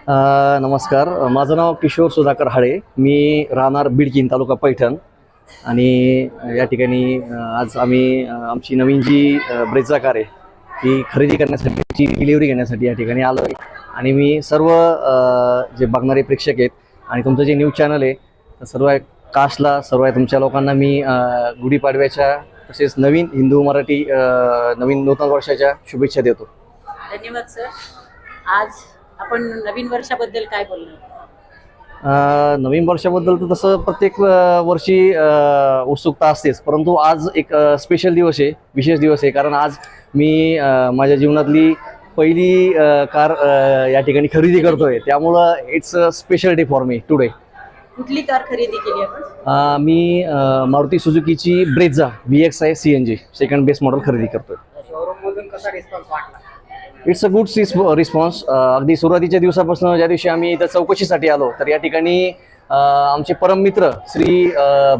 नमस्कार. माझं नाव किशोर सुधाकर हाळे. मी राहणार बिडकीन, तालुका पैठण. आणि या ठिकाणी आज आम्ही आमची नवीन जी ब्रेझा कार आहे ती खरेदी करण्यासाठी, ती डिलिव्हरी घेण्यासाठी या ठिकाणी आलो आहे. आणि मी सर्व जे बघणारे प्रेक्षक आहेत आणि तुमचं जे न्यूज चॅनल आहे तर सर्व कास्टला, सर्व तुमच्या लोकांना मी गुढीपाडव्याच्या तसेच नवीन हिंदू मराठी नवीन नूतन वर्षाच्या शुभेच्छा देतो. धन्यवाद सर. आज आपण नवीन वर्षाबद्दल काय बोलणार? नवीन वर्षाबद्दल तर तसं प्रत्येक वर्षी उत्सुकता असतेच, परंतु आज एक स्पेशल दिवस आहे, विशेष दिवस आहे. कारण आज मी माझ्या जीवनातली पहिली कार या ठिकाणी खरेदी करतोय, त्यामुळं it's a special day for me today. कुठली कार खरेदी केली आपण? मी मारुती सुझुकीची Brezza VXi CNG second base model खरेदी करतोय. शोरूममधून कसा रिस्पॉन्स वाटला? It's a good response. अगदी सुरुवातीच्या दिवसापासून ज्या दिवशी आम्ही इथं चौकशीसाठी आलो तर या ठिकाणी आमचे परम मित्र श्री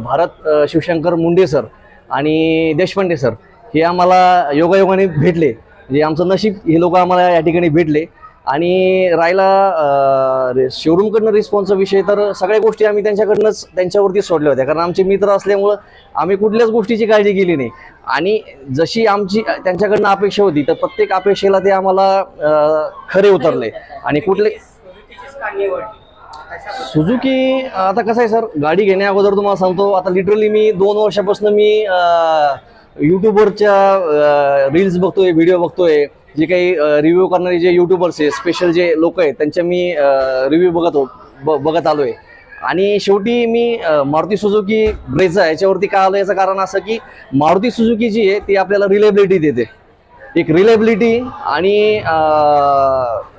भारत शिवशंकर मुंडे सर आणि देशपांडे सर हे आम्हाला योगायोगाने भेटले. म्हणजे आमचं नशीब, हे लोक आम्हाला या ठिकाणी भेटले. आणि राहिला शोरूमकडनं रिस्पॉन्सचा विषय, तर सगळ्या गोष्टी आम्ही त्यांच्यावरती सोडल्या होत्या. कारण आमचे मित्र असल्यामुळं आम्ही कुठल्याच गोष्टीची काळजी केली नाही. आणि जशी आमची त्यांच्याकडनं अपेक्षा होती तर प्रत्येक अपेक्षेला ते आम्हाला खरे उतरले. आणि कुठले सुझुकी, आता कसं आहे सर, गाडी घेण्या अगोदर तुम्हाला सांगतो, आता लिटरली मी 2 वर्षापासून मी यूट्यूबवरच्या रील्स बघतोय, व्हिडिओ बघतोय. जे काही रिव्ह्यू करणारे जे यूट्यूबर्स आहे, स्पेशल जे लोक आहेत, त्यांच्या मी रिव्ह्यू बघत आलो आहे. आणि शेवटी मी मारुती सुझुकी ब्रेझा याच्यावरती का आलो, याचं कारण असं की मारुती सुझुकी जी आहे ती आपल्याला रिलायबिलिटी देते. एक रिलायबिलिटी आणि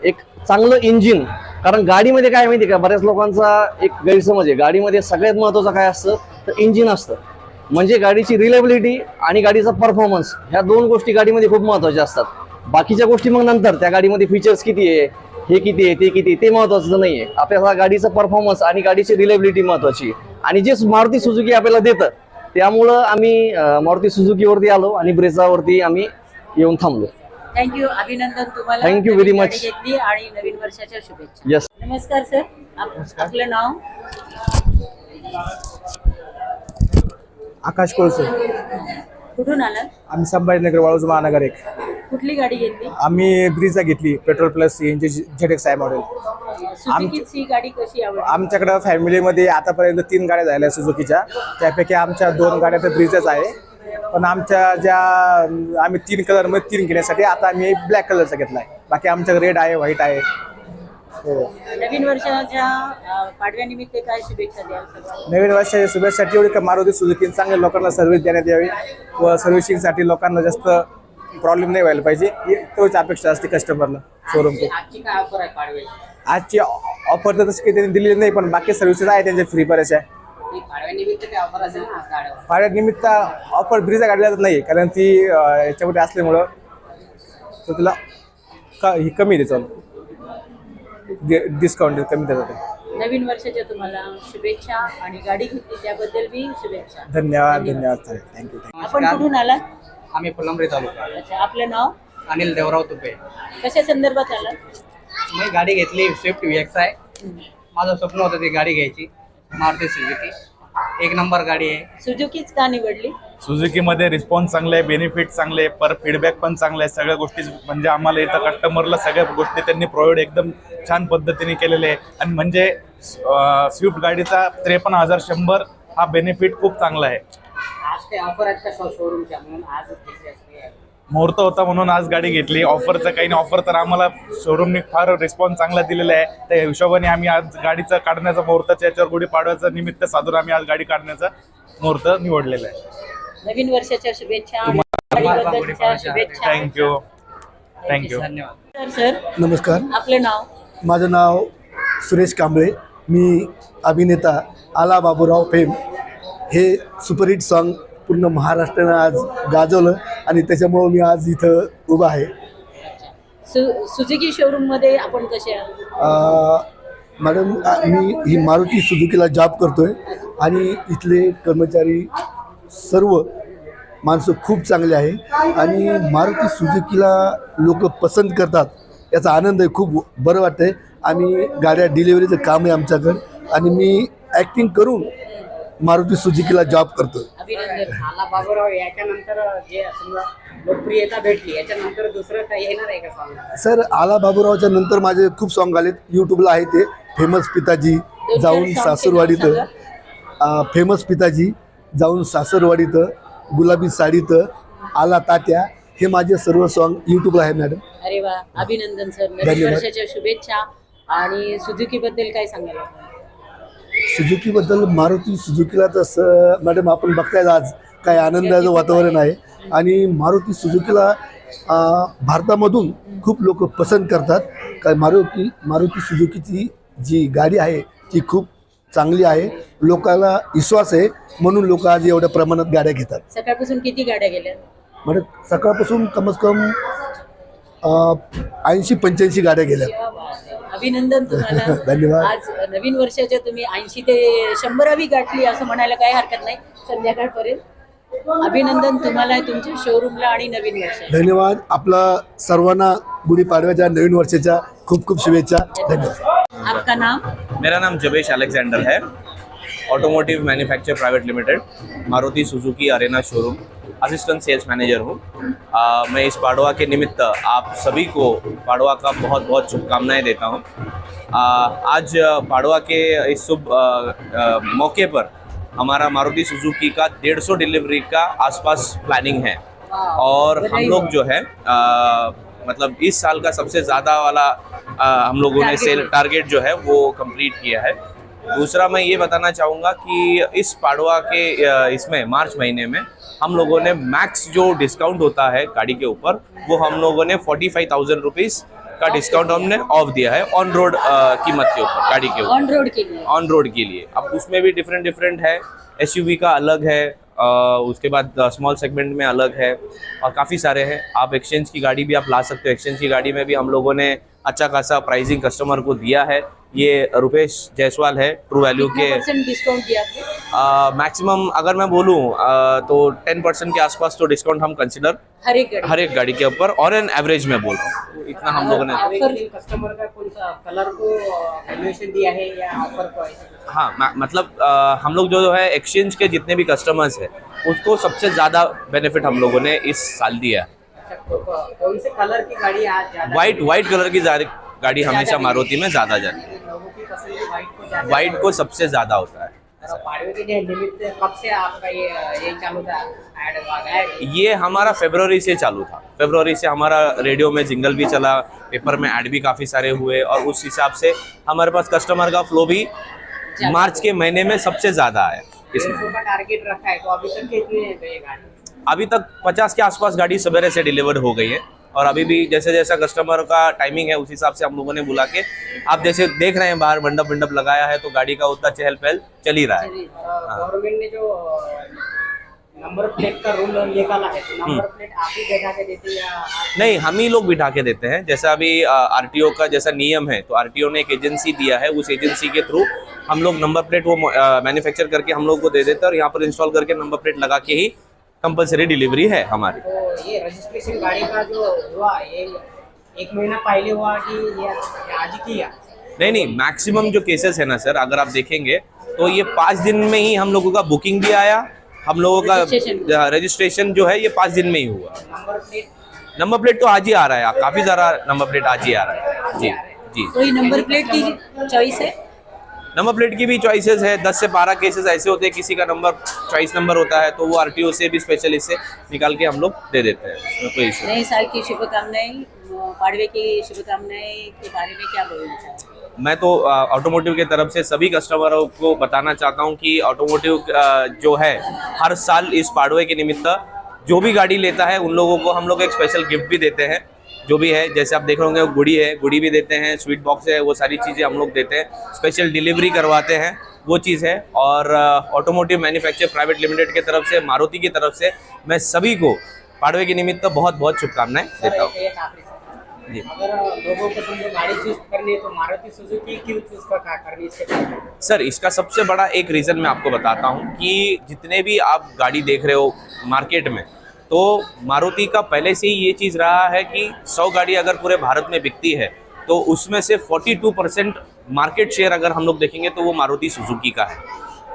एक चांगलं इंजिन. कारण गाडीमध्ये काय माहिती आहे का, बऱ्याच लोकांचा एक गैरसमज आहे, गाडीमध्ये सगळ्यात महत्त्वाचं काय असतं तर इंजिन असतं. म्हणजे गाडीची रिलायबिलिटी आणि गाडीचा परफॉर्मन्स, ह्या 2 गोष्टी गाडीमध्ये खूप महत्त्वाच्या असतात. बाकीच्या गोष्टी मग नंतर, त्या गाडीमध्ये फीचर्स किती आहे, हे किती आहे, ते किती, ते महत्त्वाचं नाही आहे. आपल्याला गाडीचा परफॉर्मन्स आणि गाडीची रिलायबिलिटी महत्त्वाची आहे. आणि जे मारुती सुझुकी आपल्याला देतं, त्यामुळं आम्ही मारुती सुझुकीवरती आलो आणि ब्रेझावरती आम्ही येऊन थांबलो. थँक्यू, अभिनंदन तुम्हाला. Thank you very much. घेतली आणि नवीन वर्षाच्या शुभेच्छा. यस. नमस्कार सर. आपलं नाव? आकाश कोळसे. कुठून आलात? आम्ही संभाजीनगर वाळूज महानगर 1. कुठली गाडी घेतली? आम्ही ब्रीझा घेतली, petrol plus CNG ZXi model. सुझुकीची ही गाडी कशी आवडली? आमच्याकडं फॅमिलीमध्ये आतापर्यंत 3 गाड्या झाल्या सुझुकीच्या, त्यापैकी आमच्या 2 गाड्या तर ब्रीझाच आहे. पण आमच्या ज्या आम्ही 3 कलरमध्ये 3 घेण्यासाठी आता आम्ही ब्लॅक कलरचा घेतला आहे. बाकी आमच्याकडे रेड आहे, व्हाईट आहे. हो. नवीन वर्षाच्या पाडव्यानिमित्त काय शुभेच्छा द्याल? नवीन वर्षाच्या शुभेच्छेसाठी एवढी का मारुती सुझुकी चांगल्या लोकांना सर्व्हिस देण्यात यावी व सर्व्हिसिंगसाठी लोकांना जास्त प्रॉब्लेम नाही व्हायला पाहिजे, तोच अपेक्षा असते कस्टमरला शोरूमची. आजची काय ऑफर आहे पाडव्याची? आजची ऑफर तर तशी काही त्यांनी दिलेली नाही, पण बाकी सर्व्हिसेस आहे त्यांच्या फ्री बऱ्याचशा. पाडव्यानिमित्त काय ऑफर असेल ना गाड्या? पाडव्यानिमित्त ऑफर ब्रीझा गाडीला नाही, कारण ती याच्यामध्ये असल्यामुळं तर तिला ही कमी देतो, डिस्काउंट कमी देतात. नवीन वर्षाच्या तुम्हाला शुभेच्छा आणि गाडी घेतली त्याबद्दल बी शुभेच्छा. धन्यवाद. थँक्यू. आपण कुठून आलात? आम्ही फुलंब्री तालुका. अच्छा, आपलं नाव? अनिल देवराव तुपे. कशा संदर्भात आलात? मी गाडी घेतली स्विफ्ट VXi. माझं स्वप्न होतं ती गाडी घ्यायची, मारुती सुझुकी. 1 नंबर गाडी आहे. सुझुकीच का निवडली? सुझुकीमध्ये रिस्पॉन्स चांगले आहे, बेनिफिट चांगले आहे, पर फीडबॅक पण चांगले आहे. सगळ्या गोष्टी म्हणजे आम्हाला इथं कस्टमरला सगळ्या गोष्टी त्यांनी प्रोव्हाइड एकदम छान पद्धतीने केलेले आहे. आणि म्हणजे स्विफ्ट गाडीचा 53,100 हा बेनिफिट खूप चांगला आहे. आज काही ऑफर आहेत का शोरूमच्या म्हणून आज घेतली असते? मुहूर्त होता म्हणून आज गाडी घेतली. ऑफरचं काही नाही, ऑफर तर आम्हाला शोरूमने फार रिस्पॉन्स चांगला दिलेला आहे. त्या हिशोबाने आम्ही आज गाडीचं काढण्याचा मुहूर्ताच्या याच्यावर गुढीपाडव्याचं निमित्त साधून आम्ही आज गाडी काढण्याचा मुहूर्त निवडलेला आहे. नवीन वर्षाच्या शुभेच्छा. शुभेच्छा. थँक्यू. धन्यवाद. सर नमस्कार. आपलं नाव? माझं नाव सुरेश कांबळे. मी अभिनेता आला बाबूराव फेम हे सुपरहिट सॉन्ग पूर्ण महाराष्ट्रानं आज गाजवलं आणि त्याच्यामुळं मी आज इथं उभा आहे. सुझुकी शोरूम मध्ये आपण कसे आहात? मॅडम, मी ही मारुती सुझुकीला जॉब करतोय आणि इथले कर्मचारी सर्व माणसं खूप चांगले आहे आणि मारुती सुझुकीला लोक पसंत करतात, याचा आनंद आहे. खूप बरं वाटतं आहे. आम्ही गाड्या डिलिव्हरीचं काम आहे आमच्याकडं आणि मी ॲक्टिंग करून मारुती सुझुकीला जॉब करतो. अभिनंदन. आला बाबूराव याच्यानंतर जे समजा लोकप्रियता भेटली याच्यानंतर दुसरं काही येणार आहे का सॉन्ग? सर आला बाबूरावच्या नंतर माझे खूप सॉन्ग आलेत. यूट्यूबला आहे ते फेमस पिताजी जाऊन सासरवाडीत, फेमस पिताजी जाऊन सासरवाडीत, गुलाबी साडीत, आला तात्या, हे माझे सर्व सॉन्ग यूट्यूबला आहे मॅडम. अरे वा, अभिनंदन सर. नवीन धन्यवाद. वर्षाच्या शुभेच्छा. आणि सुझुकी बद्दल काय सांगाल आपण? सुझुकीबद्दल, मारुती सुझुकीला तसं मॅडम आपण बघताय आज काय आनंदाचं वातावरण आहे आणि मारुती सुझुकीला भारतामधून खूप लोक पसंत करतात. काय मारुती सुझुकीची जी गाडी आहे ती खूप चांगली आहे, लोकांना विश्वास आहे म्हणून लोक आज एवढ्या प्रमाणात गाड्या घेतात. सकाळपासून किती गाड्या गेल्या? म्हणजे सकाळपासून कमीत कम 80-85 गाड्या गेल्या. अभिनंदन तुम्हाला. धन्यवाद. आज नवीन वर्षाच्या तुम्ही 80 ते 100वी गाठली असं म्हणायला काही हरकत नाही संध्याकाळपर्यंत. अभिनंदन तुम्हाला तुमच्या शोरूमला आणि नवीन वर्ष. धन्यवाद. आपला सर्वांना गुढीपाडव्याच्या नवीन वर्षाच्या खूप खूप शुभेच्छा. धन्यवाद. आपका नाम? मेरा नाम जबेश अलेक्जेंडर है, automotive manufacture private limited, Maruti Suzuki arena showroom, assistant sales manager हूँ। मैं इस पाड़वा के निमित्त आप सभी को पाड़वा का बहुत बहुत शुभकामनाएं देता हूँ। आज पाड़वा के इस शुभ मौके पर हमारा मारुति सुजुकी का 150 डिलीवरी का आसपास प्लानिंग है और हम लोग जो है मतलब इस साल का सबसे ज़्यादा वाला हम लोगों ने सेल टारगेट जो है वो कंप्लीट किया है। दूसरा मैं ये बताना चाहूँगा कि इस पाड़वा के इसमें मार्च महीने में हम लोगों ने मैक्स जो डिस्काउंट होता है गाड़ी के ऊपर वो हम लोगों ने 45,000 रुपीज़ का डिस्काउंट हमने ऑफ दिया है ऑन रोड कीमत के ऊपर, गाड़ी के ऊपर ऑन रोड के लिए। ऑन रोड के लिए। अब उसमें भी डिफरेंट है, एसयूवी का अलग है, उसके बाद स्मॉल सेगमेंट में अलग है और काफ़ी सारे हैं। आप एक्सचेंज की गाड़ी भी आप ला सकते हो। एक्सचेंज की गाड़ी में भी हम लोगों ने अच्छा खासा प्राइसिंग कस्टमर को दिया है। ये रुपेश जायसवाल है ट्रू वैल्यू के। कितना % डिस्काउंट दिया आपने? मैक्सिमम अगर मैं बोलूँ तो 10% के आसपास तो डिस्काउंट हम कंसिडर हर एक गाड़ी के ऊपर और एन एवरेज में बोल रहा हूँ, इतना हम लोगों ने। कस्टमर का कौन सा कलर को वैल्यूएशन दिया है या ऑफर को? हाँ मतलब हम लोग जो है एक्सचेंज के जितने भी कस्टमर्स हैं उसको सबसे ज़्यादा बेनिफिट हम लोगों ने इस साल दिया है। कौन से कलर की गाड़ी आज ज्यादा? वाइट कलर की गाड़ी हमेशा मारुति में ज़्यादा जाती है। लोगों की पसंद वाइट को ज्यादा। वाइट को सबसे ज़्यादा होता है। पाड़वे के निमित्त कब से आपका ये चालू था ऐड? ये हमारा फरवरी से चालू था। फरवरी से हमारा रेडियो में जिंगल भी चला, पेपर में ऐड भी काफ़ी सारे हुए और उस हिसाब से हमारे पास कस्टमर का फ्लो भी मार्च के महीने में सबसे ज़्यादा आया। इसमें का टारगेट रखा है, तो अभी तक कितने गए गाड़ी? अभी तक 50 के आसपास गाड़ी सवेरे से डिलीवर हो गई है और अभी भी जैसे जैसा कस्टमर का टाइमिंग है उस हिसाब से हम लोगों ने बुला के, आप जैसे देख रहे हैं बाहर मंडप लगाया है तो गाड़ी का उतना चहल पहल चल ही रहा है। गवर्नमेंट ने जो नंबर प्लेट का रूल निकाला है तो नंबर प्लेट आप ही बैठा के देते या? नहीं, हम ही लोग बिठा के देते हैं। जैसा अभी आरटीओ का जैसा नियम है तो आरटीओ ने एक एजेंसी दिया है, उस एजेंसी के थ्रू हम लोग नंबर प्लेट वो मैन्युफैक्चर करके हम लोग को दे देते हैं और यहाँ पर इंस्टॉल करके नंबर प्लेट लगा के ही कंपलसरी डिलीवरी है हमारी। तो ये रजिस्ट्रेशन गाड़ी का जो हुआ ये 1 महीना पहले हुआ कि ये आज ही किया? नहीं, मैक्सिमम जो केसेस है ना सर, अगर आप देखेंगे तो ये 5 दिन में ही हम लोगों का बुकिंग भी आया, हम लोगों का रजिस्ट्रेशन जो है ये 5 दिन में ही हुआ। नंबर प्लेट तो आज ही आ रहा है, काफ़ी ज़्यादा नंबर प्लेट आज ही आ रहा है। जी जी। कोई नंबर प्लेट की चॉइस है? नंबर प्लेट की भी चॉइसेस है। 10 से 12 केसेस ऐसे होते हैं, किसी का नंबर चॉइस नंबर होता है तो वो आरटीओ से भी स्पेशल इससे निकाल के हम लोग दे देते हैं, उसमें कोई इशू। नए साल की शुभकामनाएं, पाड़वे की शुभकामनाएं के बारे में क्या बोलना चाहते हैं? मैं तो ऑटोमोटिव के तरफ से सभी कस्टमरों को बताना चाहता हूं कि ऑटोमोटिव जो है हर साल इस पाड़वे के निमित्त जो भी गाड़ी लेता है उन लोगों को हम लोग एक स्पेशल गिफ्ट भी देते हैं। जो भी है, जैसे आप देख रहे होंगे गुड़ी है, गुड़ी भी देते हैं, स्वीट बॉक्स है, वो सारी चीज़ें हम लोग देते हैं। स्पेशल डिलीवरी करवाते हैं, वो चीज़ है। और ऑटोमोटिव मैन्युफैक्चर प्राइवेट लिमिटेड की तरफ से, मारुति की तरफ से मैं सभी को पाड़वे के निमित्त बहुत बहुत शुभकामनाएं देता हूँ। जी। अगर लोगों को समझो गाड़ी चूज करनी है तो मारुति सुजुकी क्यों चूज करनी है? सर, इसका सबसे बड़ा एक रीज़न मैं आपको बताता हूँ कि जितने भी आप गाड़ी देख रहे हो मार्केट में, तो मारुति का पहले से ही ये चीज़ रहा है कि 100 गाड़ी अगर पूरे भारत में बिकती है तो उसमें से 42% मार्केट शेयर अगर हम लोग देखेंगे तो वो मारुति सुजुकी का है।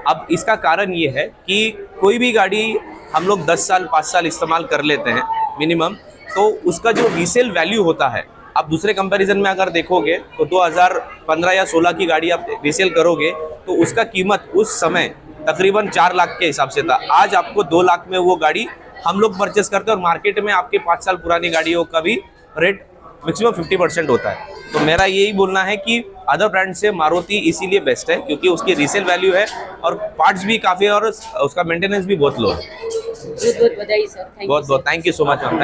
अब इसका कारण ये है कि कोई भी गाड़ी हम लोग 10 साल 5 साल इस्तेमाल कर लेते हैं मिनिमम, तो उसका जो रीसेल वैल्यू होता है, आप दूसरे कंपैरिजन में अगर देखोगे तो 2015 या 16 की गाड़ी आप रीसेल करोगे तो उसका कीमत उस समय तकरीबन 4 लाख के हिसाब से था। आज आपको 2 लाख में वो गाड़ी हम लोग परचेस करते हैं और मार्केट में आपके 5 साल पुरानी गाड़ियों का भी रेट मैक्सिमम 50% होता है। तो मेरा यही बोलना है कि अदर ब्रांड से मारुति इसीलिए बेस्ट है क्योंकि उसकी रीसेल वैल्यू है और पार्ट्स भी काफ़ी है और उसका मेंटेनेंस भी बहुत लो है। बहुत बहुत बधाई सर, बहुत बहुत thank you so much ma'am.